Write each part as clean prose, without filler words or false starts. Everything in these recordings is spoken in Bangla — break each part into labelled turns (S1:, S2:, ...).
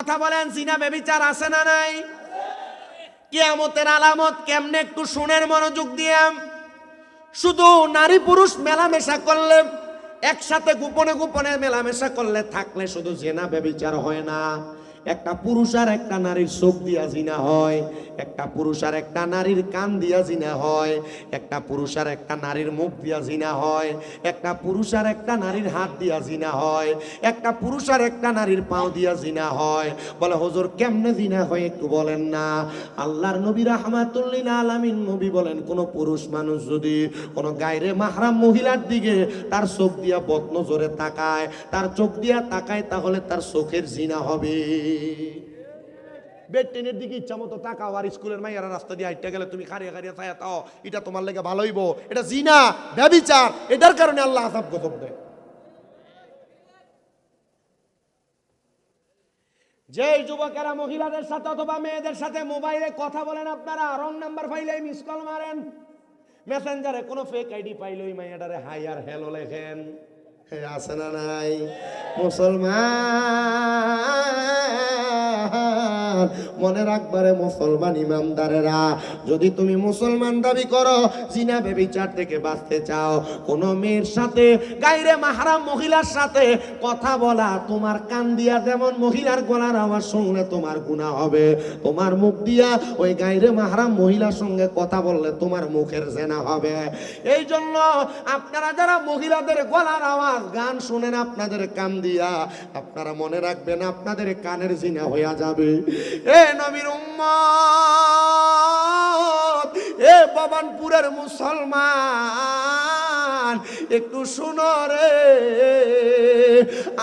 S1: কথা বলেন, জিনা ব্যভিচার আছে না নাই? কিয়ামতের আলামত কেমনে একটু শুনেন মনোযোগ দিয়ে। শুধু নারী পুরুষ মেলামেশা করলে, একসাথে গোপনে গোপনে মেলামেশা করলে থাকলে শুধু জিনা ব্যভিচার হয় না, একটা পুরুষ আর একটা নারীর চোখ দিয়া জিনা হয়, একটা পুরুষ আর একটা নারীর কান দিয়া জিনা হয়, একটা পুরুষ আর একটা নারীর মুখ দিয়া জিনা হয়, একটা পুরুষ আর একটা নারীর হাত দিয়া জিনা হয়, একটা পুরুষ আর একটা নারীর পাও দিয়া জিনা হয়। বলে হুজুর কেমনে জিনা হয় একটু বলেন না। আল্লাহর নবী রাহমাতুল লিল আলামিন নবী বলেন, কোন পুরুষ মানুষ যদি কোন গায়রে মাহরাম মহিলার দিকে তার চোখ দিয়া বদনজরে তাকায়, তার চোখ দিয়া তাকায়, তাহলে তার চোখের জিনা হবে। বেডটেনের দিকে ইচ্ছা মতো তাকাও, আর স্কুলের মাইয়ারা রাস্তা দিয়ে হাইটে গেলে তুমি খারিয়া খারিয়া ছায়া তাও, এটা তোমার লেগে ভালো হইব, এটা জিনা ব্যভিচার। এটার কারণে আল্লাহ আযাব গজব দেয়। যে যুবকেরা মহিলাদের সাথে অথবা মেয়েদের সাথে মোবাইলে কথা বলেন, আপনারা রং নাম্বার পাইলে মিস কল মারেন, মেসেঞ্জারে কোনো ফেক আইডি পাইলে ওই মাইয়াটারে হাই আর হ্যালো লেখেন, আছে না নাই? মুসলমান মনে রাখবারে মুসলমান ইমানদারেরা, যদি তুমি মুসলমান দাবি করো, জিনা ব্যভিচার থেকে বাঁচতে চাও, কোন মেয়ের সাথে গায়রে মাহরাম মহিলার সাথে কথা বলা, তোমার কান দিয়া যেমন মহিলার গলার আওয়াজ শুনলে তোমার গুনাহ হবে, তোমার মুখ দিয়া ওই গায়রে মাহরাম মহিলার সঙ্গে কথা বললে তোমার মুখের জিনা হবে। এই জন্য আপনারা যারা মহিলাদের গলার আওয়াজ গান শুনেন আপনাদের কান দিয়া, আপনারা মনে রাখবেন আপনাদের কানের জিনা হইয়া যাবে। এ নবীর উম্মত, এ ভবানপুরের মুসলমান, একটু শুনো রে।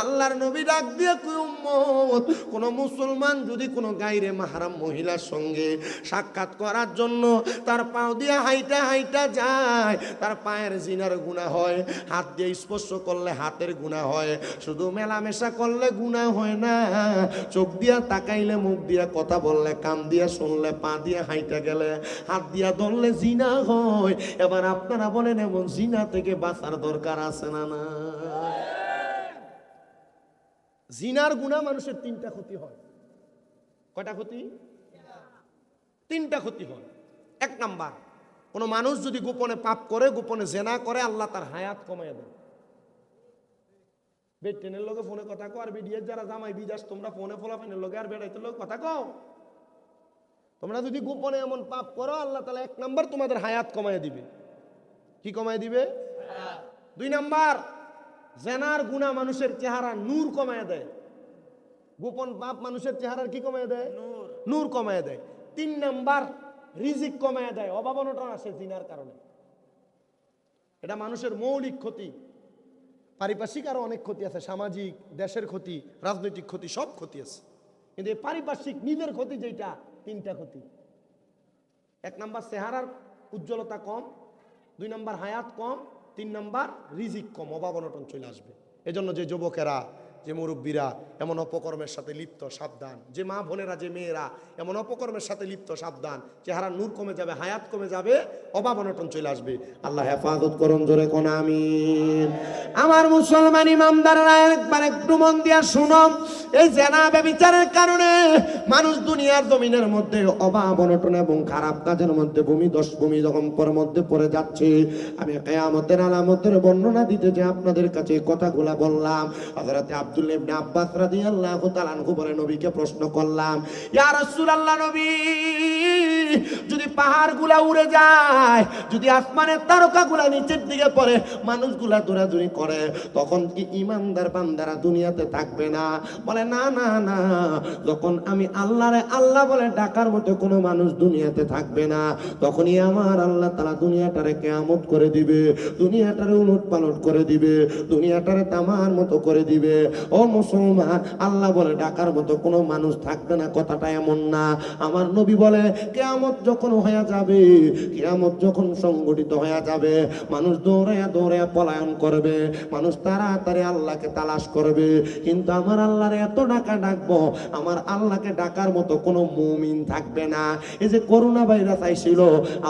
S1: আল্লাহর নবী ডাক দিয়ে কই, উম্মত, কোন মুসলমান যদি কোন গায়রে মাহরাম মহিলার সঙ্গে সাক্ষাৎ করার জন্য তার পাও দিয়ে হাইটা হাইটা যায়, তার পায়ের জিনার গুনাহ হয়, হাত দিয়ে স্পর্শ করলে হাতের গুনাহ হয়, শুধু মেলামেশা করলে গুনাহ হয় না, চোখ দিয়া তাকাইলে, মুখ দিয়া কথা বললে, কান দিয়া শুনলে, পা দিয়া হাইটা গেলে, হাত দিয়া ধরলে জিনা হয়। এবার আপনারা বলেন, এমন জিনা থেকে বাঁচার দরকার আছে না না? জিনার গুনাহ মানুষের তিনটা ক্ষতি হয়। কয়টা ক্ষতি? তিনটা ক্ষতি হয়। এক নাম্বার, কোন মানুষ যদি গোপনে পাপ করে, গোপনে জেনা করে, আল্লাহ তার হায়াত কমায় দেয়। বেটেনের লগে ফোনে কথা কও, আর বিডিএর যারা জামাই বিদেশ, তোমরা ফোনে ফলাফানের লগে আর বেড়াইতে লগে কথা কও। তোমরা যদি গোপনে এমন পাপ করো, আল্লাহ তাআলা এক নাম্বার তোমাদের হায়াত কমায় দিবে। কি কমায় দিবে? দুই নাম্বার, জেনার গুনাহ মানুষের চেহারা নূর কমায় দেয়। গোপন পাপ মানুষের চেহারার কি কমায় দেয়? নূর কমায় দেয়। তিন নাম্বার, রিজিক কমায় দেয়, অভাব অনটন আসে জিনার কারণে। এটা মানুষের মৌলিক ক্ষতি। পারিপার্শ্বিক আরো অনেক ক্ষতি আছে, সামাজিক, দেশের ক্ষতি, রাজনৈতিক ক্ষতি, সব ক্ষতি আছে। কিন্তু এই পারিপার্শ্বিক নিজের ক্ষতি যেটা, তিনটা ক্ষতি। এক নাম্বার চেহারার উজ্জ্বলতা কম, দুই নাম্বার হায়াত কম, তিন নাম্বার রিজিক কম, অভাব অনটন চলে আসবে। এজন্য যে যুবকেরা, যে মুরব্বীরা এমন অপকর্মের সাথে লিপ্ত, সাবধান। যে মা বোনেরা, যে মেয়েরা এমন অপকর্মের সাথে লিপ্ত, সাবধান। চেহারা নূর কমে যাবে, হায়াত কমে যাবে, অভাব অনটন চলে আসবে। আল্লাহ হেফাজত করুন, জোরে কোন আমিন। আমার মুসলমান ইমানদাররা একবার একটু মন দিয়া শুনো, এই জেনা ব্যভিচারের কারণে মানুষ দুনিয়ার জমিনের মধ্যে অভাব অনটন এবং খারাপ কাজের মধ্যে ভূমি যখন মধ্যে পড়ে যাচ্ছে। আমি কিয়ামতের আলামতের বর্ণনা দিতে যে আপনাদের কাছে কথাগুলা বললাম। হযরত আব্দুল্লাহ ইবনে আব্বাস রাদিয়াল্লাহু তাআলা আনহু বলে, নবীকে প্রশ্ন করলাম, ইয়া রাসূলুল্লাহ, নবী, যদি পাহাড়গুলা উড়ে যায়, যদি আসমানের তারকাগুলা নিচের দিকে পড়ে, মানুষগুলা দৌড়াদৌড়ি করে, তখন কি ইমানদার বান্দারা দুনিয়াতে থাকবে না? বলে না না না, যখন আমি আল্লাহরে আল্লাহ বলে ডাকার মতো কোনো মানুষ দুনিয়াতে থাকবে না, তখনই আমার আল্লাহ তাআলা দুনিয়াটারে কিয়ামত করে দিবে, দুনিয়াটারে উলট পালট করে দিবে, দুনিয়াটারে তামার মতো করে দিবে। ও মুসলমান, আল্লাহ বলে ডাকার মতো কোনো মানুষ থাকবে না, কথাটা এমন না। আমার নবী বলে, কিয়ামত যখন হয়ে যাবে, কিয়ামত যখন সংগঠিত হয়ে যাবে, মানুষ দৌড়াইয়া দৌড়াইয়া পলায়ন করবে, মানুষ তাড়াতাড়ি আল্লাহকে তালাশ করবে, কিন্তু আমার আল্লাহরে এত ডাকবো, আমার আল্লাহকে ডাকার মতো কোনো মুমিন থাকবে না। এই যে করোনা ভাইরাস আইছিল,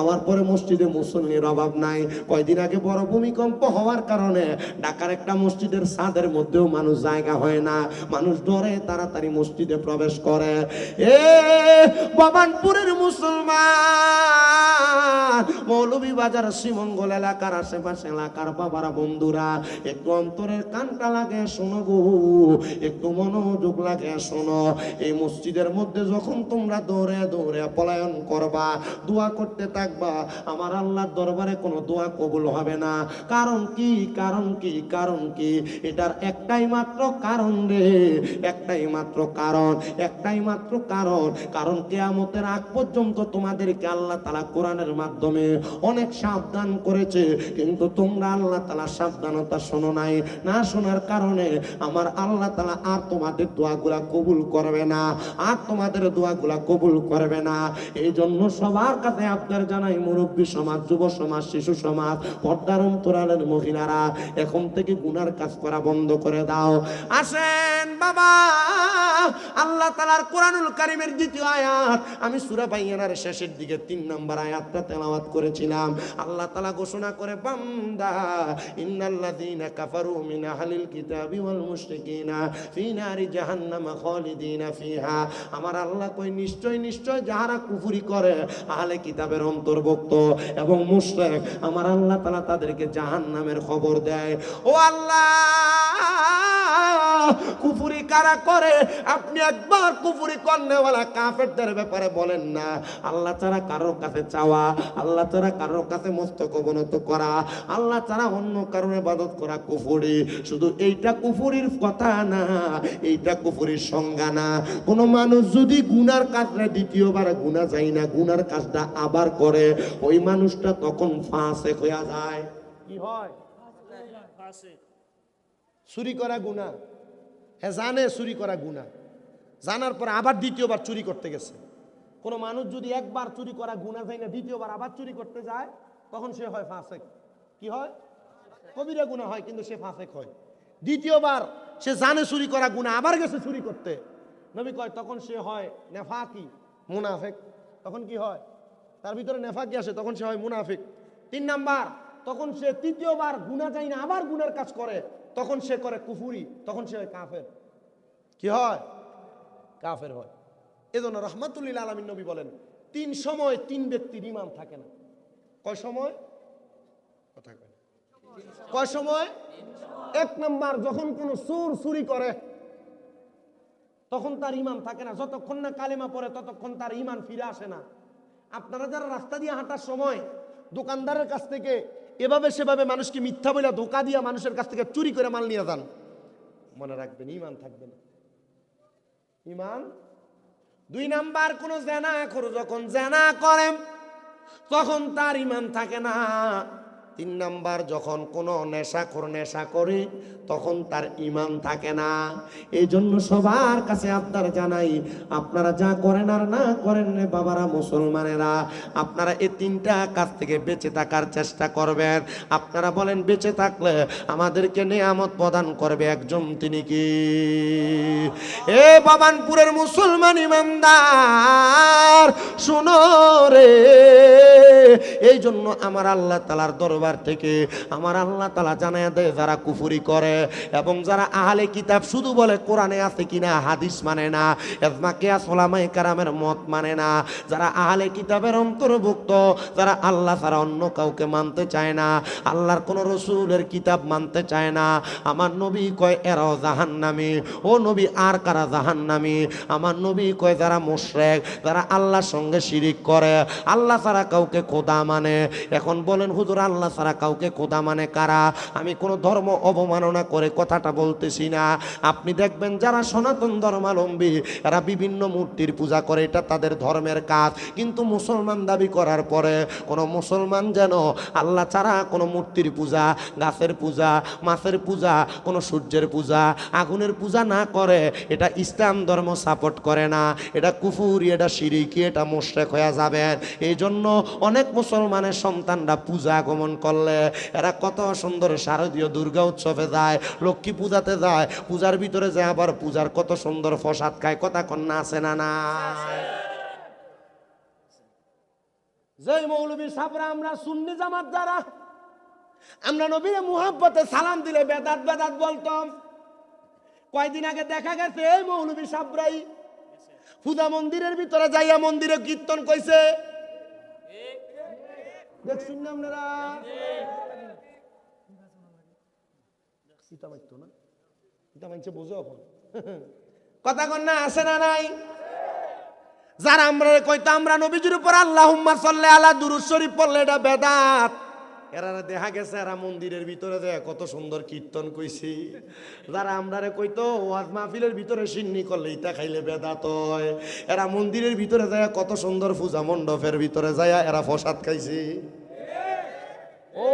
S1: আমার পরে মসজিদে মুসল্লির অভাব নাই। কয়দিন আগে বড় ভূমিকম্প হওয়ার কারণে ঢাকার একটা মসজিদের ছাদের মধ্যেও মানুষ যায় জায়গা হয় না, মানুষ ডরে তাড়াতাড়ি মসজিদে প্রবেশ করে। এ ভবানপুরের মুসলমান, মৌলভীবাজার শ্রীমঙ্গল এলাকার আশেপাশে এলাকার বাবারা বন্ধুরা, একটু অন্তরের কানটা লাগে শোনো গো, একটু মনোযোগ লাগে শোনো। এই মসজিদের মধ্যে যখন তোমরা দৌড়ে দৌড়ে পলায়ন করবা, দোয়া করতে থাকবা, আমার আল্লাহর দরবারে কোনো দোয়া কবুল হবে না। কারণ কি? কারণ কি? কারণ কি? এটার একটাই মাত্র কারণ রে, একটাই মাত্র কারণ, একটাই মাত্র কারণ। কারণ কিয়ামতের আগ পর্যন্ত তোমাদেরকে আল্লাহ তাআলা কোরআনের মাধ্যমে অনেক সাবধান করেছে, কিন্তু তোমরা আল্লাহ তাআলা সাবধানতা শোনো নাই। না শোনার কারণে আমার আল্লাহ তাআলা আর তোমাদের দোয়াগুলা কবুল করবে না, আর তোমাদের দোয়াগুলা কবুল করবে না। এই জন্য সবার কাছে আপনার জানাই, মুরব্বী সমাজ, যুব সমাজ, শিশু সমাজ, পর্দার অন্তরালের মহিলারা, এখন থেকে গুনার কাজ করা বন্ধ করে দাও। আসেন বাবা, আল্লাহ তাআলার কোরআনুল কারীমের দ্বিতীয় আয়াত, আমি সূরা বাইয়ানার শেষের দিকে 3 নম্বর আয়াতটা তেলাওয়াত করেছিলাম। আল্লাহ তাআলা ঘোষণা করে, বান্দা ইন্নাল্লাযীনা কাফারু মিন আহলিল কিতাবি ওয়াল মুশরিকিনা ফি নারি জাহান্নাম খালিদিনা ফিহা। আমার আল্লাহ কই, নিশ্চয় নিশ্চয় যারা কুফরি করে আহলে কিতাবের অন্তর্ভুক্ত এবং মুশরিক, আমার আল্লাহ তাআলা তাদেরকে জাহান্নামের খবর দেয়। ও আল্লাহ, কুফরি কারা করে? আপনি একবার কুফরি করনেওয়ালা কাফেরদের ব্যাপারে বলেন না। আল্লাহ ছাড়া কারোর কাছে চাওয়া, আল্লাহ ছাড়া কারোর কাছে মস্তক অবনত করা, আল্লাহ ছাড়া অন্য কারোর ইবাদত করা কুফরি। শুধু এইটা কুফরির কথা না, এইটা কুফরির সংজ্ঞা না। কোন মানুষ যদি গুনার কাজটা দ্বিতীয়বার গুনাহ যায় না, গুনার কাজটা আবার করে, ওই মানুষটা তখন ফাসিক হয়ে যায়। কি হয়? ফাসিক। চুরি করা গুনাহ, হ্যাঁ জানে চুরি করা গুনাহ, জানার পর আবার দ্বিতীয়বার চুরি করতে গেছে। কোনো মানুষ যদি একবার চুরি করা গুনাহ যায় না, দ্বিতীয়বার আবার চুরি করতে যায়, তখন সে হয় ফাসিক। কি হয়? কবিরা গুনাহ হয়, কিন্তু সে ফাসিক হয়। দ্বিতীয়বার সে জানে চুরি করা গুনাহ, আবার গেছে চুরি করতে, নবী কয় তখন সে হয় নেফাকি, মুনাফিক। তখন কি হয়? তার ভিতরে নেফাকি আসে, তখন সে হয় মুনাফিক। 3 নাম্বার, তখন সে তৃতীয়বার গুনাহ যায় না, আবার গুনার কাজ করে, তখন সে করে কুফরি, তখন সে হয় কাফের। কি হয়? কাফের হয়। এজন্য রাহমাতুল লিল আলামিন নবী বলেন, 3 সময় 3 ব্যক্তির ঈমান থাকে না। কয় সময়? কথা কয় না। কয় সময়? 1 নাম্বার, যখন কোনো চোর চুরি করে তখন তার ঈমান থাকে না। যতক্ষণ না কালেমা পড়ে ততক্ষণ তার ঈমান ফিরে আসে না। আপনারা যারা রাস্তা দিয়ে হাঁটার সময় দোকানদারের কাছ থেকে এভাবে সেভাবে মানুষকে মিথ্যা বলে ধোঁকা দিয়া মানুষের কাছ থেকে চুরি করে মাল নিয়ে যান, মনে রাখবেন ঈমান থাকবে না। ঈমান। 2 নাম্বার, কোন জিনাখোর যখন জিনা করে তখন তার ঈমান থাকে না। 3 নাম্বার, যখন কোনো নেশাখোর নেশা করে তখন তার ঈমান থাকে না। এই জন্য সবার কাছে আপনারা জানাই, আপনারা যা করেন আর না করেন রে বাবারা মুসলমানেরা, আপনারা এই 3টা কাজ থেকে বেঁচে থাকার চেষ্টা করবেন। আপনারা বলেন, বেঁচে থাকলে আমাদেরকে নিয়ামত প্রদান করবে একজন, তিনি কি? এ ভবানপুরের মুসলমান ইমানদার শুনো রে, এই জন্য আমার আল্লাহ তাআলার দরবার থেকে আমার আল্লাহ তাআলা জানায় দেয়, যারা কুফরি করে এবং যারা আহলে কিতাব শুধু বলে কোরআনে আছে কিনা, হাদিস মানে না, ইজমা কিয়াস উলামায়ে কেরামের মত মানে না, যারা আহলে কিতাবের অন্তর্ভুক্ত, যারা আল্লাহ ছাড়া অন্য কাউকে মানতে চায় না, আল্লাহর কোন রাসূলের কিতাব মানতে চায় না, আমার নবী কয় এরাও জাহান্নামী। ও নবী, আর কারা জাহান্নামী? আমার নবী কয় যারা মুশরিক, যারা আল্লাহর সঙ্গে শিরিক করে, আল্লাহ ছাড়া কাউকে খোদা মানে। এখন বলেন হুজুর, আল্লাহ ছাড়া কাউকে খোদা মানে কারা? আমি কোনো ধর্ম অবমাননা করে কথাটা বলতেছি না। আপনি দেখবেন যারা সনাতন ধর্মাবলম্বী এরা বিভিন্ন মূর্তির পূজা করে, এটা তাদের ধর্মের কাজ, কিন্তু মুসলমান দাবি করার পরে কোনো মুসলমান যেন আল্লাহ ছাড়া কোনো মূর্তির পূজা, গাছের পূজা, মাছের পূজা, কোনো সূর্যের পূজা, আগুনের পূজা না করে, এটা ইসলাম ধর্ম সাপোর্ট করে না, এটা কুফরি, এটা শিরিকি, এটা মুশরিক হয়ে যাবেন। এই জন্য অনেক মুসলমানের সন্তানরা পূজা আগমন করলে এরা কত সুন্দর শারদীয় দুর্গা উৎসবে যায়, লক্ষ্মী পূজাতে যায়, পূজার ভিতরে যায় আবার পূজার কত সুন্দর প্রসাদ খায়, কথা কন্যা আছে না না? যে মৌলবী সাবরা আমরা সুন্নি জামাত যারা, আমরা নবীর মুহাব্বতে সালাম দিলে বেদাত বেদাত বলতাম, কয়দিন আগে দেখা গেছে এই মৌলভী সাবরাই পূজা মন্দিরের ভিতরে যাইয়া মন্দিরে কীর্তন কইছে, দেখছেন না আপনারা? কথা কন্যা আসে না নাই? যারা আমরা কইতো আমরা নবীজির উপর আল্লাহুম্মা সাল্লি আলা দুরূদ শরীফ পড়লে এটা বেদাত, এরা দেখা গেছে এরা মন্দিরের ভিতরে যায় কত সুন্দর কীর্তন কইছি। যারা আমরারে কইতো ওয়াজ মাহফিলের ভিতরে সিন্নি করলে ইটা খাইলে বেদাত হয়, এরা মন্দিরের ভিতরে যায় কত সুন্দর পূজা মণ্ডপের ভিতরে যায় এরা প্রসাদ খাইছে। ও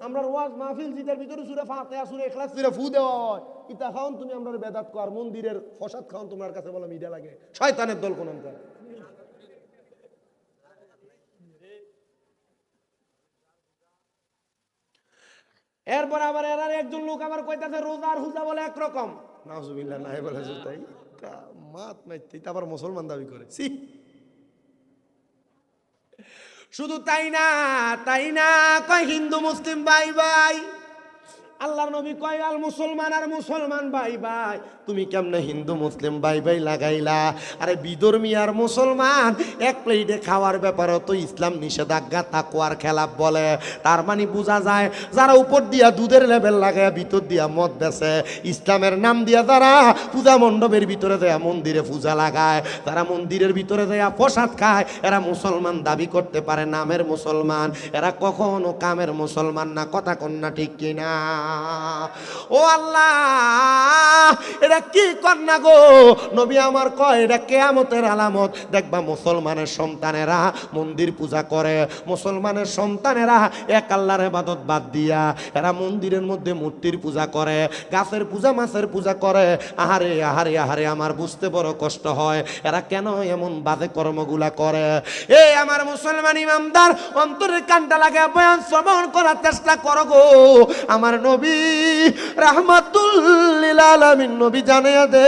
S1: আমরা ওয়াজ মাহফিল জিদের ভিতরে সূরা ফাতিহা সূরা ইখলাস সূরা ফু দেওয়া হয়, ইটা খাওন তুমি আমরা বেদাত কর, মন্দিরের প্রসাদ খাওন তোমার কাছে বলে মিডা লাগে, শয়তানের দল কোনখানকার। এরপর আবার এরার একজন লোক আবার কইতাছে রোজা আর হুজা বলে একরকম, নাউজুবিল্লাহ নাই বলে তাই মাত মাইতে আবার মুসলমান দাবি করে। শুধু তাই না কয় হিন্দু মুসলিম ভাই ভাই, আল্লাহর নবী কয় আল মুসলমান আর মুসলমান ভাই ভাই, তুমি কেমনে হিন্দু মুসলিম ভাই ভাই লাগাইলা? আরে বিধর্মী আর মুসলমান এক প্লেটে খাওয়ার ব্যাপারে তো ইসলাম নিষেধাজ্ঞা তাকওয়ার খেলাফ বলে। তার মানে বোঝা যায় যারা উপর দিয়া দুধের লেভেল লাগায় ভিতর দিয়া মদ বেছে, ইসলামের নাম দিয়া যারা পূজা মণ্ডপের ভিতরে যায় মন্দিরে পূজা লাগায়, তারা মন্দিরের ভিতরে যায় প্রসাদ খায়, এরা মুসলমান দাবি করতে পারে নামের মুসলমান, এরা কখনো কামের মুসলমান না। কথা কন্যা ঠিক কিনা? ও আল্লাহ এটা কি কন্যা গো? নবী আমার কয় এটা কিয়ামতের আলামত। দেখবা মুসলমানের সন্তানেরা মন্দির পূজা করে, মুসলমানের সন্তানেরা এক আল্লাহর ইবাদত বাদ দিয়া এরা মন্দিরের মধ্যে মূর্তির পূজা করে, গাছের পূজা মাছের পূজা করে। আহারে আহারে আহারে আমার বুঝতে বড় কষ্ট হয় এরা কেন এমন বাজে কর্মগুলা করে। এই আমার মুসলমান ইমামদার অন্তরের কানটা লাগে বয়ান শ্রবণ করার চেষ্টা করো গো। আমার নবী রাহমাতুল লিল আলামিন নবী জানায়া দে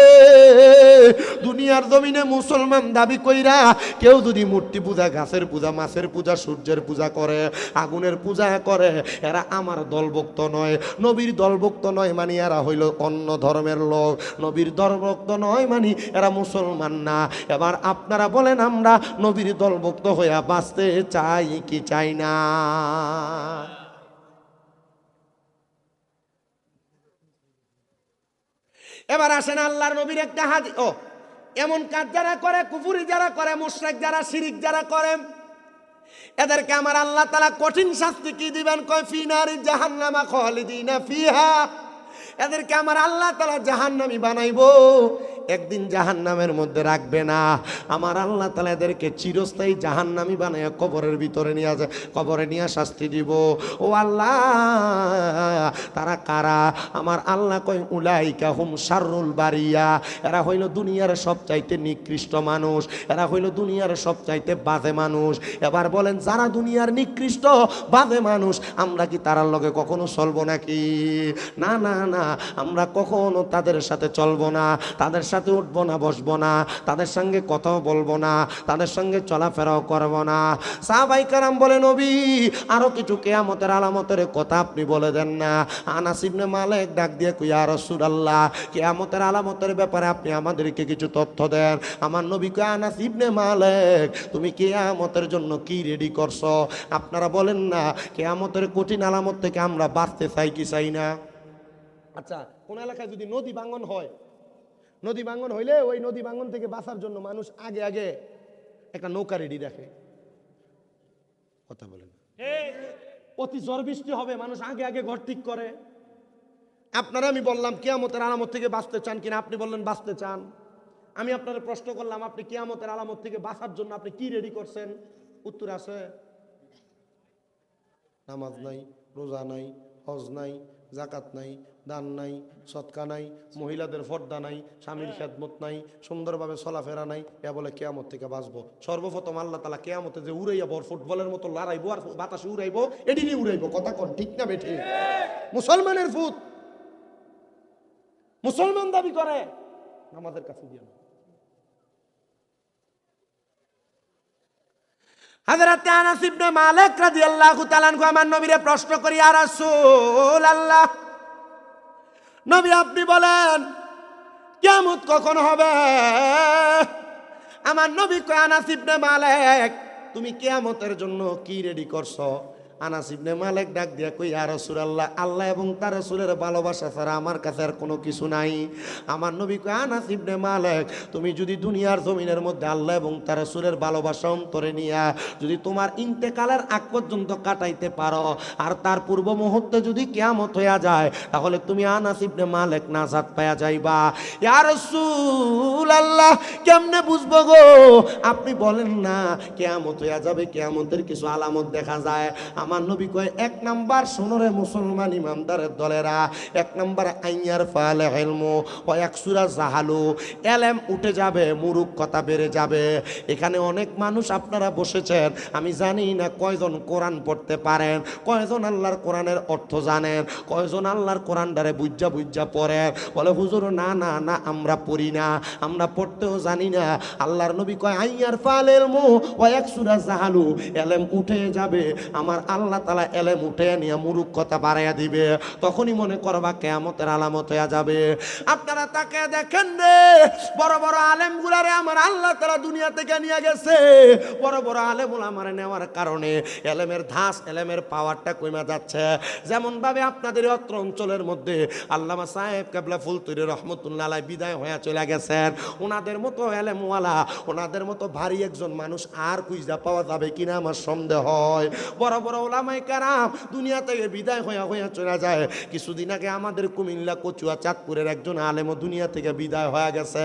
S1: দুনিয়ার জমিনে মুসলমান দাবি কইরা কেউ যদি মূর্তি পূজা গাছের পূজা মাছের পূজা সূর্যের পূজা করে আগুনের পূজা করে এরা আমার দলভুক্ত নয়, নবীর দলভুক্ত নয়, মানে এরা হইল অন্য ধর্মের লোক। নবীর দলভুক্ত নয় মানে এরা মুসলমান না। এবার আপনারা বলেন আমরা নবীর দলভুক্ত হইয়া বাঁচতে চাই কি চাই না? এবার আসেন আল্লাহর নবীর একটা হাদিস। ও এমন কাজ যারা করে, কুফরি যারা করে, মুশরিক যারা, শিরিক যারা করে, এদেরকে আমার আল্লাহ তাআলা কঠিন শাস্তি কি দিবেন? কয় ফি নারি জাহান্নামা খালিদিনা ফিহা, এদেরকে আমার আল্লাহ তাআলা জাহান্নামী বানাইবো, একদিন জাহান্নামের মধ্যে রাখবে না। আমার আল্লাহ তাআলা এদেরকে চিরস্থায়ী জাহান্নামী বানায় কবরের ভিতরে নিয়ে আসে, কবরে নিয়ে শাস্তি দিব। ও আল্লাহ তারা কারা? আমার আল্লাহ কয় উলাইকা হুম শাররুল বারিয়া, এরা হইল দুনিয়ার সবচাইতে নিকৃষ্ট মানুষ, এরা হইল দুনিয়ার সবচাইতে বাজে মানুষ। এবার বলেন যারা দুনিয়ার নিকৃষ্ট বাজে মানুষ আমরা কি তারার লগে কখনো চলবো নাকি? না না না, আমরা কখনো তাদের সাথে চলবো না, তাদের সাথে উঠবো না, বসবো না, তাদের সঙ্গে কথাও বলবো না, তাদের সঙ্গে চলাফেরাও করবো না। সাহাবায়ে কেরাম বলে নবী আরো কিছু কিয়ামতের আলামতের কথা আপনি বলে দেন না। আনাস ইবনে মালিক ডাক দিয়ে কই ইয়া রাসূলুল্লাহ কিয়ামতের আলামতের ব্যাপারে আপনি আমাদেরকে কিছু তথ্য দেন। আমার নবী কয় আনাস ইবনে মালিক তুমি কিয়ামতের জন্য কি রেডি করছো? আপনারা বলেন না কিয়ামতের কঠিন আলামত থেকে আমরা বাঁচতে চাই কি চাই না? আচ্ছা কোন এলাকায় যদি নদী ভাঙন হয়, নদী ভাঙন হইলে ওই নদী ভাঙন থেকে বাঁচার জন্য মানুষ আগে আগে একটা নৌকা রেডি রাখে। কথা বলেন অতি ঝড় বৃষ্টি হবে মানুষ আগে আগে ঘর ঠিক করে। আপনারা আমি বললাম কিয়ামতের আলামত থেকে বাঁচতে চান কিনা, আপনি বললেন বাঁচতে চান। আমি আপনার প্রশ্ন করলাম আপনি কিয়ামতের আলামত থেকে বাঁচার জন্য আপনি কি রেডি করছেন? উত্তর আছে নামাজ নাই, রোজা নাই, হজ নাই, জাকাত নাই, দান নাই, সদকা নাই, মহিলাদের পর্দা নাই, স্বামীর খেদমত নাই, সুন্দরভাবে চলাফেরা নাই, এ বলে কিয়ামত থেকে বাঁচবো। সর্বপ্রথম আল্লাহ তাআলা কিয়ামতে যে উড়াইয়া বর ফুটবলের মতো লড়াইবো আর বাতাসে উড়াইবো, এটি নিয়ে উড়াইবো। কথা কোন ঠিক না বেঠি? মুসলমানের ফুট মুসলমান দাবি করে নামাজের কাছে দিয়ে না। হযরত আনাস ইবনে মালিক রাদিয়াল্লাহু তাআলা আনহু আমার নবীরে প্রশ্ন করি ইয়া রাসূলুল্লাহ নবী আপনি বলেন কিয়ামত কখন হবে? আমার নবী কয় আনাস ইবনে মালিক, তুমি কিয়ামতের জন্য কি রেডি করছো? আনাস ইবনে মালিক ডাক দিয়া কই, ইয়া রাসূলুল্লাহ, আল্লাহ এবং তার রাসূলের ভালোবাসা ছাড়া আমার কাছে আর কোনো কিছু নাই। আমার নবী কয়, আনাস ইবনে মালিক, তুমি যদি দুনিয়ার জমিনের মধ্যে আল্লাহ এবং তার রাসূলের ভালোবাসা অন্তরে নিয়া যদি তোমার ইন্তেকালের আগ পর্যন্ত কাটাইতে পারো, আর তার পূর্ব মুহূর্তে যদি কিয়ামত হইয়া যায়, তাহলে তুমি আনাস ইবনে মালিক নাজাত পায়া যাইবা। ইয়া রাসূলুল্লাহ, কেমনে বুঝবো গো? আপনি বলেন না কিয়ামত হইয়া যাবে, কিয়ামতের কিছু আলামত দেখা যায়। আমার নবী কয়, এক নাম্বার সোনরে মুসলমান ইমানদারের দলেরা, এক নাম্বার আইয়ার ফালে ইলমু ওয়া ইয়াকসুরা জাহালু, এলেম উঠে যাবে, মূর্খতা বেড়ে যাবে। এখানে অনেক মানুষ আপনারা বসেছেন, আমি জানি না কয়জন কোরআন পড়তে পারেন, কয়জন আল্লাহর কোরআনের অর্থ জানেন, কয়জন আল্লাহর কোরআনটারে বুঝা বুঝা পড়েন। বলে হুজুর না না না, আমরা পড়ি না, আমরা পড়তেও জানি না। আল্লাহর নবী কয়, আইয়ার ফালে ইলমু ওয়া ইয়াকসুরা জাহালু, এলেম উঠে যাবে, আমার আল্লাহ তাআলা এলেম উঠে নিয়ে মূর্খতা বাড়াইয়া দিবে। তখনই মনে করবা কিয়ামতের আলামত হইয়া যাবে। আপনারা তাকে দেখেন রে, বড় বড় আলেম গুলারে আমার আল্লাহ তাআলা দুনিয়া থেকে নিয়ে গেছে। বড় বড় আলেম উলামারে নেওয়ার কারণে এলেমের ধাস, এলেমের পাওয়ারটা কমে যাচ্ছে। যেমন ভাবে আপনাদের অত্র অঞ্চলের মধ্যে আল্লামা সাহেব কেবলা ফুলতুরি রহমতুল্লাহ আলাইহি বিদায় হয়ে চলে গেছেন। ওনাদের মতো এলেমওয়ালা, ওনাদের মতো ভারী একজন মানুষ আর খুঁজা পাওয়া যাবে কিনা আমার সন্দেহ হয়। বড় বড় ওলামায়ে কেরাম দুনিয়া থেকে বিদায় হয়ে চলে যায়। কিছুদিন আগে আমাদের কুমিল্লা কচুয়া চাঁদপুরের একজন আলেমও দুনিয়া থেকে বিদায় হয়ে গেছে।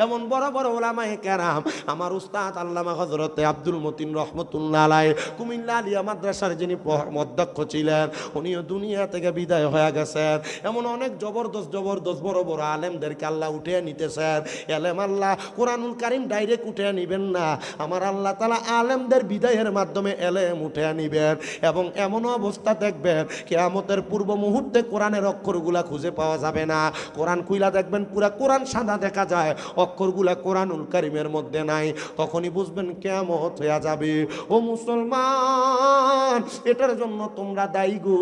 S1: এমন বড় বড় ওলামায়ে কেরাম, আমার উস্তাদ আল্লামা হযরতে আব্দুল মতিন রহমতুল্লাহ আলাইহি কুমিল্লা আলিয়া মাদ্রাসার যিনি অধ্যক্ষ ছিলেন, উনিও দুনিয়া থেকে বিদায় হয়ে গেছেন। এমন অনেক জবরদস্ত বড় বড় আলেমদেরকে আল্লাহ উঠিয়ে নিতেছেন। এলেম আল্লাহ কোরআনুল কারীম ডাইরেক্ট উঠিয়ে নিবেন না, আমার আল্লাহ তাআলা আলেমদের বিদায়ের মাধ্যমে এলেম উঠিয়ে নিবেন। এবং এমন অবস্থা দেখবেন কিয়ামতের পূর্ব মুহূর্তে কোরআনের অক্ষরগুলা খুঁজে পাওয়া যাবে না। কোরআন খুইলা দেখবেন পুরা কোরআন সাদা দেখা যায়, অক্ষরগুলা কোরআনুল কারীমের মধ্যে নাই। তখনই বুঝবেন কিয়ামত হয়ে যাবে। ও মুসলমান, এটার জন্য তোমরা দায়ী গো।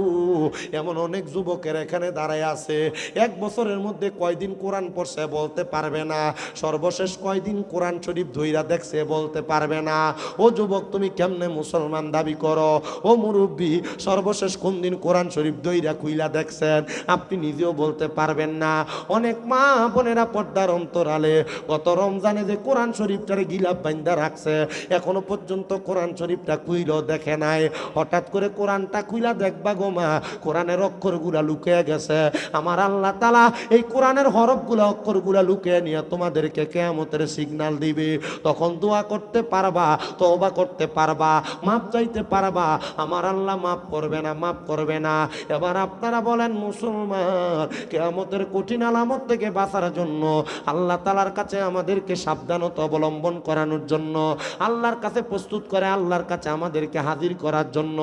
S1: এমন অনেক যুবকের এখানে দাঁড়ায় আছে, এক বছরের মধ্যে কয়দিন কোরআন পড়ছে বলতে পারবে না, সর্বশেষ কয়দিন কোরআন শরীফ ধইরা দেখছে বলতে পারবে না। ও যুবক, তুমি কেমনে মুসলমান দাবি করো? ও মুরব্বী, সর্বশেষ কোন দিন কোরআন শরীফ দইরা খুইলা দেখছেন? আপনি নিজেও বলতে পারবেন না। অনেক মা বোনেরা পর্দার অন্তরালে গত রমজানে যে কোরআন শরীফটারে গিলাপ বাইন্দা রাখছে, এখনো পর্যন্ত কোরআন শরীফটা খুইলেও দেখে নাই। হঠাৎ করে কোরআনটা খুইলা দেখবা গো মা, কোরআনের অক্ষরগুলা লুকিয়ে গেছে। আমার আল্লাহ তাআলা এই কোরআনের হরফগুলা, অক্ষরগুলা লুকিয়ে নিয়ে তোমাদেরকে কিয়ামতের সিগন্যাল দিবে। তখন দোয়া করতে পারবা, তওবা করতে পারবা, মাপ চাইতে পারবা। আমার আল্লাহ মাফ করবে না, মাফ করবে না। এবার আপনারা বলেন মুসলমান, কিয়ামতের কঠিন আলামত থেকে বাঁচার জন্য, আল্লাহ তাআলার কাছে আমাদেরকে সাবধানতা অবলম্বন করানোর জন্য, আল্লাহর কাছে প্রস্তুত করে আল্লাহর কাছে আমাদেরকে হাজির করার জন্য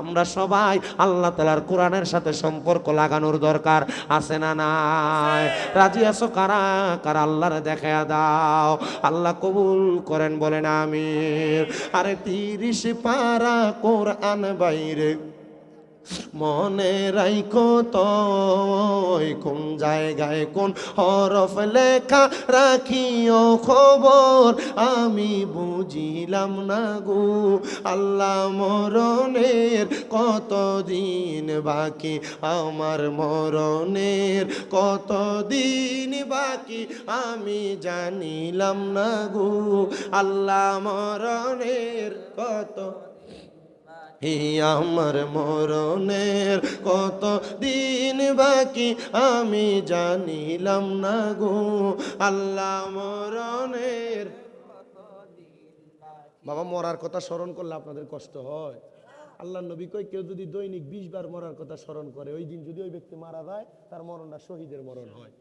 S1: আমরা সবাই আল্লাহ তাআলার কোরআনের সাথে সম্পর্ক লাগানোর দরকার আছে না নাই? রাজি আছো কারা কারা? আল্লাহরে দেখায়া দাও, আল্লাহ কবুল করেন, বলেন আমিন। আরে 30 পারা কোরআন বাইরে মনে রাইখো তো, কোন জায়গায় কোন হরফ লেখা রাখিও খবর, আমি বুঝিলাম না গো আল্লাহ মরণের কত দিন বাকি, আমার মরণের কত দিন বাকি, আমি জানিলাম না গো আল্লাহ মরণের কত, আমার মরণের কত দিন বাকি, আমি জানিলাম না গো আল্লাহ মরণের। বাবা, মরার কথা স্মরণ করলে আপনাদের কষ্ট হয়? আল্লাহ নবী কই, কেউ যদি দৈনিক 20 বার মরার কথা স্মরণ করে, ওই দিন যদি ওই ব্যক্তি মারা যায়, তার মরণটা শহীদের মরণ হয়।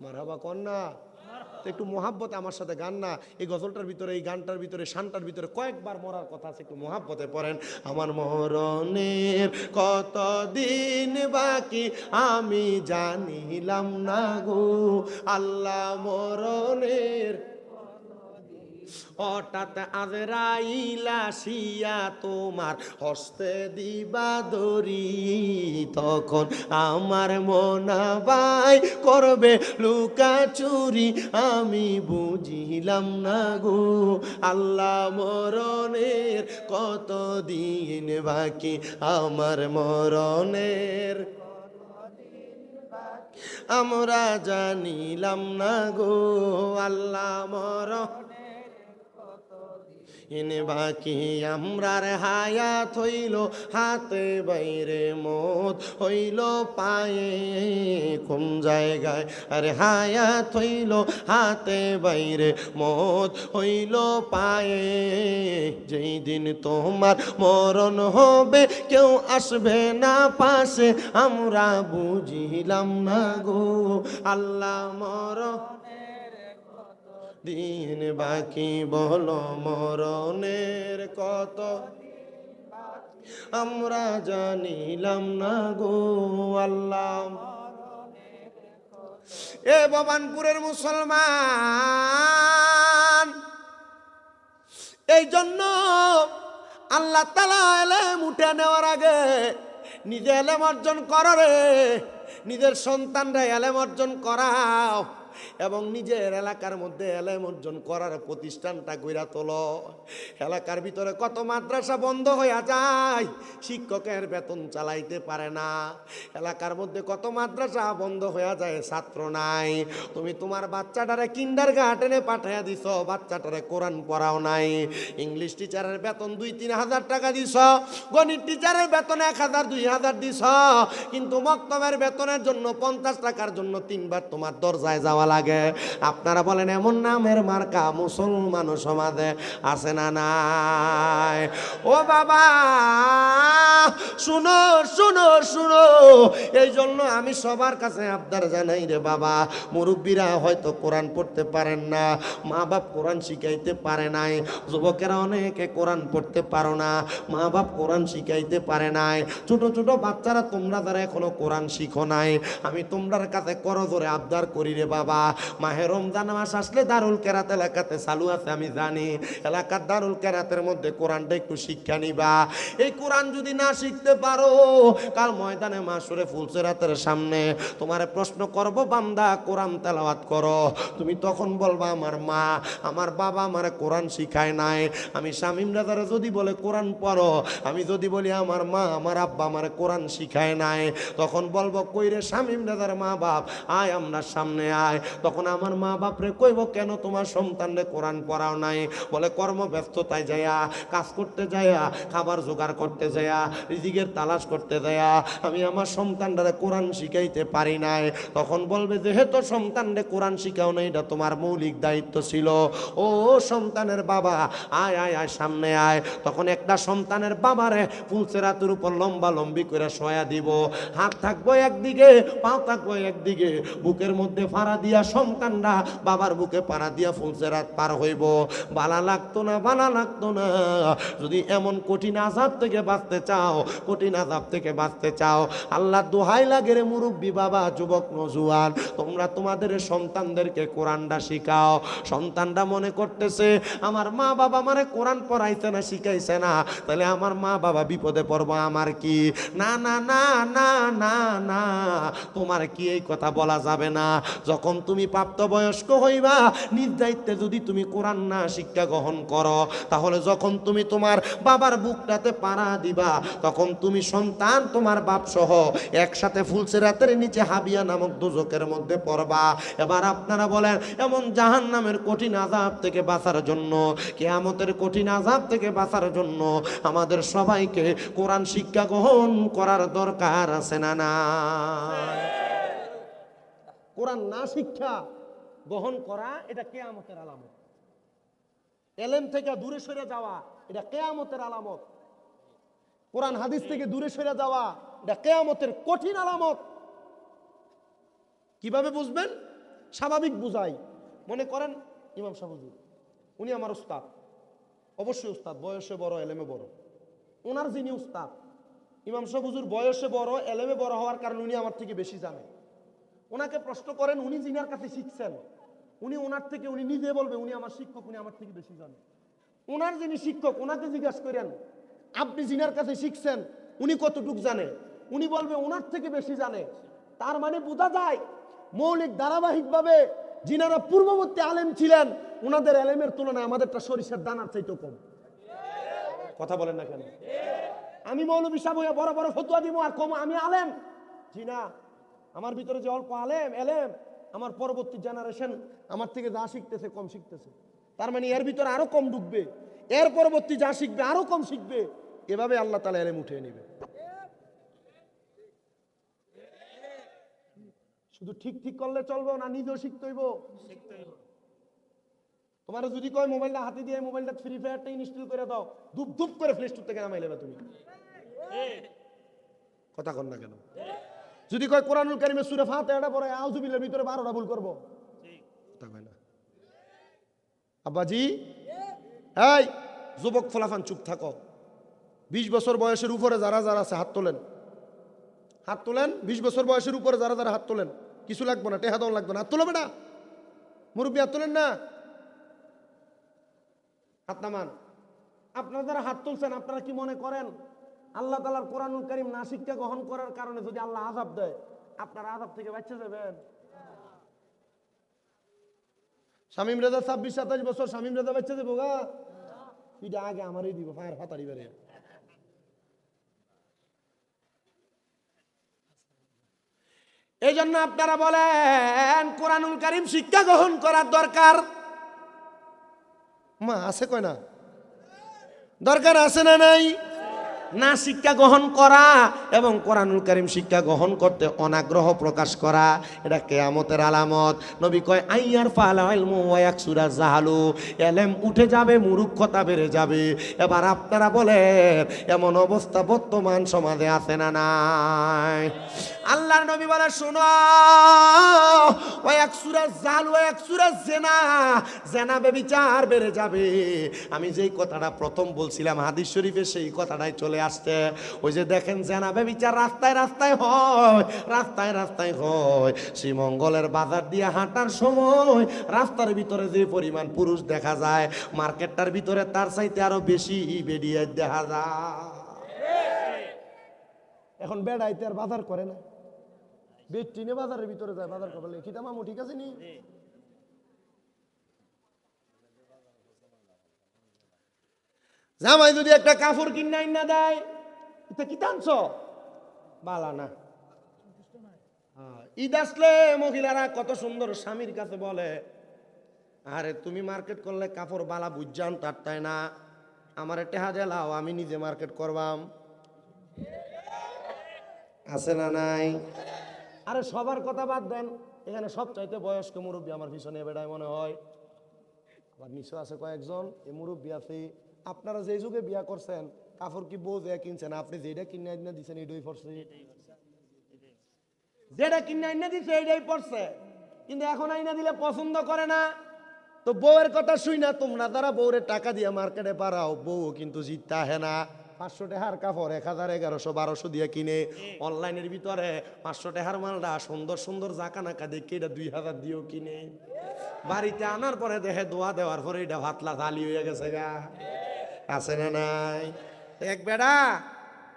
S1: মারহাবা কন্যা, একটু মোহাব্বতে আমার সাথে গান না, এই গজলটার ভিতরে, এই গানটার ভিতরে, শানটার ভিতরে কয়েকবার মরার কথা আছে, একটু মোহাব্বতে পড়েন। আমার মরণের কত দিন বাকি, আমি জানিলাম না গো আল্লাহ মরণের হঠাৎ আজরাইল আসিয়া তোমার হস্তে দিবা দড়ি, তখন আমার মনাবাই করবে লুকা চুরি, আমি বুঝিলাম না গো আল্লাহ মরণের কত দিন বাকি, আমার মরণের আমরা জানিলাম না গো আল্লাহ মরণের ইনে বাকি, আমরার হায়াত হইল হাতে বাইরে মত হইল পায়ে, কোন জায়গায় আরে হায়াত হইল হাতে বাইরে মত হইল পায়ে, যেই দিন তোমার মরণ হবে কেউ আসবে না পাশে, আমরা বুঝিলাম না গো আল্লাহ মরণ দিন বাকি, বলো মরণের কত আমরা জানিলাম না গো আল্লাহ। এ ভবানপুরের মুসলমান, এই জন্য আল্লাহ তাআলা এলেম উঠে নেওয়ার আগে নিজে এলেম অর্জন করো রে, নিজের সন্তানরা এলেম অর্জন করাও, এবং নিজের এলাকার মধ্যে এলেম অর্জন করার প্রতিষ্ঠানটা গড়া তোলো। এলাকার ভিতরে কত মাদ্রাসা বন্ধ হয়ে যায়, শিক্ষকের বেতন চালাইতে পারে না। এলাকার মধ্যে কত মাদ্রাসা বন্ধ হয়ে যায়, ছাত্র নাই। তুমি তোমার বাচ্চাটারে কিন্ডারগার্টেনে পাঠাইয়া দিছ, বাচ্চাটারে কোরআন পড়াও নাই। ইংলিশ টিচারের বেতন 2-3 হাজার টাকা দিছ, গণিত টিচারের বেতন 1,000-2,000 দিছ, কিন্তু মক্তবের বেতনের জন্য 50 টাকার জন্য 3 বার তোমার দরজায় যাওয়া লাগে। আপনারা বলেন এমন নামের মার্কা মুসলমান সমাজে আছে না নাই? ও বাবা শুনো শুনো শুনো, এই জন্য আমি সবার কাছে আবদার জানাই রে বাবা, মুরব্বীরা হয়তো কোরআন পড়তে পারেন না, মা বাপ কোরআন শিখাইতে পারে নাই, যুবকেরা অনেকে কোরআন পড়তে পারো না, মা বাপ কোরআন শিখাইতে পারে নাই, ছোট ছোট বাচ্চারা তোমরা যারা এখনো কোরআন শিখো নাই, আমি তোমরার কাছে করজোরে আবদার করি রে বাবা, মাহে রমজান মাস আসলে দারুল কেরাত এলাকাতে চালু আছে আমি জানি, এলাকার দারুল কেরাতের মধ্যে কোরআনটা একটু শিক্ষা নিবা। এই কোরআন যদি না শিখতে পারো, কাল ময়দানে মাসুরে ফুলসেরাতের সামনে তোমারে প্রশ্ন করব, বান্দা কোরআন তেলাওয়াত করো, তুমি তখন বলবা আমার মা আমার বাবা আমারে কোরআন শিখায় নাই। আমি শামীম রাজারে যদি বলে কোরআন পড়ো, আমি যদি বলি আমার মা আমার আব্বা আমারে কোরআন শিখায় নাই, তখন বলবো কই রে শামীম রাজার মা বাপ, আয় আমরা সামনে আয়। তখন আমার মা বাপরে কইব কেন তোমার সন্তানরে কোরআন পড়াও নাই? বলে কর্মব্যস্ততায় যায়া, কাজ করতে যায়া, খাবার জোগাড় করতে যায়া, রিজিকের তালাশ করতে যায়া আমি আমার সন্তানরে কোরআন শিখাইতে পারি নাই। তখন বলবে যেহেতু সন্তানরে কোরআন শিখাও নাই, এটা তোমার মৌলিক দায়িত্ব ছিল। ও সন্তানের বাবা আয় আয় আয় সামনে আয়। তখন একটা সন্তানের বাবারে ফুলসেরাতের উপর লম্বা লম্বি করে শোয়া দিব, হাত থাকবো একদিকে, পাও থাকবো একদিকে, বুকের মধ্যে ফাড়া দিয়া সন্তানরা বাবার বুকে পাড়া দিয়া ফুলসেরাত পার হইব। বালা লাগতো না, বালা লাগতো না। যদি এমন কঠিন আযাব থেকে বাঁচতে চাও, কঠিন আযাব থেকে বাঁচতে চাও, আল্লাহ দোহাই লাগে রে মুরব্বী বাবা, যুবক নজুয়ান, তোমরা তোমাদের সন্তানদেরকে কোরআনটা শিখাও। সন্তানরা মনে করতেছে আমার মা বাবা আমারে কোরআন পড়াইছে না, শিখাইছে না, তাহলে আমার মা বাবা বিপদে পড়বো আমার কি? না না না না না না, তোমার কি এই কথা বলা যাবে না। যখন তুমি প্রাপ্তবয়স্ক হইবা, নিজ দায়িত্বে যদি তুমি কোরআন না শিক্ষা গ্রহণ করো, তাহলে যখন তুমি তোমার বাবার বুকটাতে পাড়া দিবা, তখন তুমি সন্তান তোমার বাপ সহ একসাথে ফুলসেরাতের নিচে হাবিয়া নামক দোজখের মধ্যে পড়বা। এবার আপনারা বলেন এমন জাহান্নামের কঠিন আযাব থেকে বাঁচার জন্য, কিয়ামতের কঠিন আযাব থেকে বাঁচার জন্য আমাদের সবাইকে কোরআন শিক্ষা গ্রহণ করার দরকার আছে না না? কোরআন না শিক্ষা গ্রহণ করা এটা কিয়ামতের আলামত। এলেম থেকে দূরে সরে যাওয়া এটা কিয়ামতের আলামত। কোরআন হাদিস থেকে দূরে সরে যাওয়া এটা কিয়ামতের কঠিন আলামত। কিভাবে বুঝবেন? স্বাভাবিক বুঝাই। মনে করেন ইমাম সাহেব হুজুর, উনি আমার উস্তাদ, অবশ্যই উস্তাদ, বয়সে বড় এলেমে বড়। ওনার যিনি উস্তাদ ইমাম সাহেব হুজুর বয়সে বড় এলেমে বড় হওয়ার কারণে উনি আমার থেকে বেশি জানেন। ওনাকে প্রশ্ন করেন, উনি যিনার কাছে শিখছেন উনি ওনার থেকে, উনি নিজে বলবে উনি আমার শিক্ষক, উনি আমার থেকে বেশি জানে। ওনার যিনি শিক্ষক ওনাকে জিজ্ঞাসা করেন আপনি যিনার কাছে শিখছেন উনি কতটুক জানে, উনি বলবে ওনার থেকে বেশি জানে। তার মানে বোঝা যায় মৌলিক ধারাবাহিকভাবে যিনারা পূর্ববর্তী আলেম ছিলেন ওনাদের আলেমের তুলনায় আমাদেরটা সরিষার দানার চাইতেও কম। কথা বলেন না কেন? আমি মৌলবী সাহেব হয়ে বড় বড় ফতোয়া দিব আর কম আমি আলেম? জি না, আমার ভিতরে যে অল্প আলেম আমার পরবর্তী জেনারেশন আমার থেকে যা শিখতেছে কম শিখতেছে। তার মানে এর ভিতরে আরো কম ঢুকবে, এর পরবর্তী যা শিখবে আরো কম শিখবে। এভাবে আল্লাহ তাআলা এলেম উঠিয়ে নেবে। শুধু ঠিক করলে চলবে না, নিজেও শিখতে হইব। তোমার যদি কয় মোবাইলটা হাতে দিয়ে মোবাইলটা ফ্রি ফায়ারটা ইনস্টল করে দাও, ধুপ ধুপ করে প্লে স্টোর থেকে নামাই নেবে তুমি। কথা কন না কেন? যদি কয় কোরআনুল কারীমে সূরা ফাতিহাটা পড়ে আউযু বিল্লাহর ভিতরে 12টা ভুল করব, কথা কয় না। আব্বাজি এই যুবক ফলাফান চুপ থাকো। 20 বছর বয়সের উপরে যারা যারা আছে হাত তোলেন, হাত তোলেন। 20 বছর বয়সের উপরে যারা যারা হাত তোলেন, কিছু লাগবে না, টেহা দাও লাগবে না, হাত তোলো বেটা। মুরব্বী হাত তোলেন না, হাত নামান। আপনারা যারা হাত তুলছেন আপনারা কি মনে করেন আল্লাহ তাআলার কোরআনুল কারীম না শিক্ষা গ্রহণ করার কারণে যদি আল্লাহ আযাব দেয় আপনারা আযাব থেকে বাঁচতে যাবেন? শামীম রেজা 26-27 বছর, শামীম রেজা বাঁচতে যাবো গা? এটা আগে আমারই দিব ফায়ার ফাতারি বেড়ে। এই জন্য আপনারা বলেন কোরআনুল কারীম শিক্ষা গ্রহণ করার দরকার। মা আছে কয় না? দরকার আছে না নাই? না শিক্ষা গ্রহণ করা এবং কোরআনুল কারীম শিক্ষা গ্রহণ করতে অনাগ্রহ প্রকাশ করা এটা কিয়ামতের আলামত। নবী কয় আইয়ার ফাল ইলমু ওয়া ইয়াকসুরা জাহালু, ইলম উঠে যাবে, মূর্খতা বেড়ে যাবে। এবার আপনারা বলেন এমন অবস্থা বর্তমান সমাজে আছে না নাই? আল্লাহর নবী বলে শুনো, ওয়া ইয়াকসুরা জাহালু ওয়া ইয়াকসুরা জিনা, জিনা ব্যভিচার বেড়ে যাবে। আমি যেই কথাটা প্রথম বলছিলাম হাদিস শরীফে সেই কথাটাই চলে আসছে। ওই যে দেখেন জিনা ব্যভিচার রাস্তায় রাস্তায় হয়, রাস্তায় রাস্তায় হয়। শ্রীমঙ্গলের বাজার দিয়ে হাঁটার সময় রাস্তার ভিতরে যে পরিমাণ পুরুষ দেখা যায় মার্কেটটার ভিতরে তার চাইতে আরো বেশি বেরিয়ে দেখা যায়। এখন বেড়াইতে আর বাজার করে না, বেটিনে বাজারের ভিতরে যায় বাজার করলে। কি মামু ঠিক আছে নি? জামাই যদি একটা কাপড় কিনা না দেয় এটা কি টানছ বালা না। ঈদ আসলে মহিলারা কত সুন্দর স্বামীর কাছে বলে আরে তুমি মার্কেট করলে কাপড় বালা বুঝান তারটাই না, আমার টেহা দেলাও আমি নিজে মার্কেট করবাম। আছে না নাই? আরে সবার কথা বাদ দেন, এখানে সবচাইতে বয়স্ক মুরব্বী আমার পিছনে বেড়ায় মনে হয়। আবার নিশ্চয় আছে কয়েকজন এই মুরব্বী আছে। আপনারা যে যুগে বিয়া করছেন কাপড় কি বউ যে কিনছেন, আপনি যেটা কিনে আইনা দিচ্ছেন এটাই পড়ছে, যেটা কিনে আইনা দিচ্ছে এটাই পড়ছে। কিন্তু এখন আইনা দিলে পছন্দ করে না, তো বউয়ের কথা শুই না। তোমরা যারা বউরে টাকা দিয়ে মার্কেটে পারাও বউ কিন্তু জিততে আহে না। 500 টাকার কাপড় 1000, 1100, 1200 দিয়ে কিনে অনলাইনের ভিতরে 500 টাকার মালটা সুন্দর সুন্দর জাকা নাকা দেখে এটা 2000 দিয়েও কিনে বাড়িতে আনার পরে দেখে দোয়া দেওয়ার পরে এটা ভাতলা থালি হয়ে গেছে গা। আছে না নাই? এক বেড়া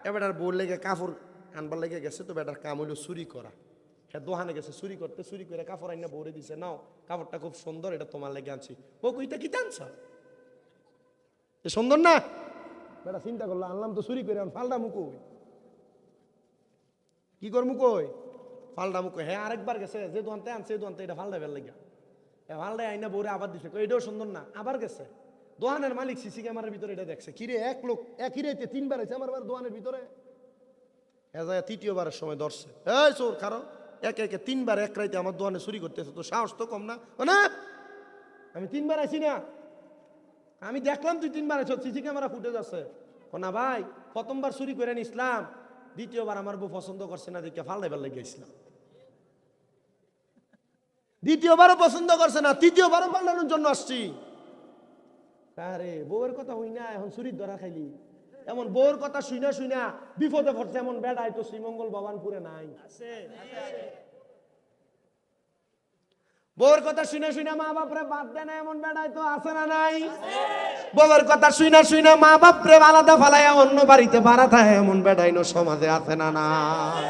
S1: এ বেটার বউর লেগে কাপড় আনবার লেগে গেছে, তো বেটার কাম হইলো চুরি করা। হ্যাঁ দোহানে গেছে চুরি করতে, চুরি করে কাপড় আইনা বউরে দিছে, নাও কাপড়টা খুব সুন্দর, এটা তোমার লেগে আনছি। বউ কইটা কি টানছ সুন্দর না? বেটা চিন্তা করলো আনলাম তো চুরি করে, ফালডা মুকো কি কর মুকোই ফালডা মুকো। হ্যাঁ আরেকবার গেছে যে দোকানতে আনছে এই দোকানতে এটা ফালডা বের লেগে ফালডায় আইনা বউরে আবার দিছে, এটাও সুন্দর না। আবার গেছে দোকানের মালিক সিসি ক্যামেরার ভিতরে এটা দেখছে, কিরে এক লোক একই রাইতে 3 বার আছে আমার দোকানের ভিতরে। তৃতীয়বারের সময় ধরছে, এই চোর কারো একে একে 3 বার এক রাইতে আমার দোকানে চুরি করতেছে, তো সাহস তো কম না। না আমি 3 বার আইছি না, আমি দেখলাম তুই 3 বার আইছ, সিসি ক্যামেরা ফুটেজ আছে। না ভাই প্রথমবার চুরি করে নিছিলাম, দ্বিতীয়বার আমার বউ পছন্দ করছে না দেখে ফালদাইবার লেগে গেছিলাম। দ্বিতীয়বারও পছন্দ করছে না, তৃতীয়বারও পাল্টানোর জন্য আসছি। আরে বউয়ের কথা হই না, এখন চুরির ধরা খাইলি। এমন বউয়ের কথা শুইনা শুইনা বিপদে পড়ছে এমন বেড়াই তো শ্রীমঙ্গল ভবানপুরে নাই। বউর কথা শুনে শুনে মা বাপরে বাদ দেয় না এমন বেড়াই তো আছে না নাই? বউর কথা শুনে শুনে মা বাপরে আলাদা ফালাইয়া অন্য বাড়িতে ভাড়া থাকে এমন বেড়াই সমাজে আছে না নাই?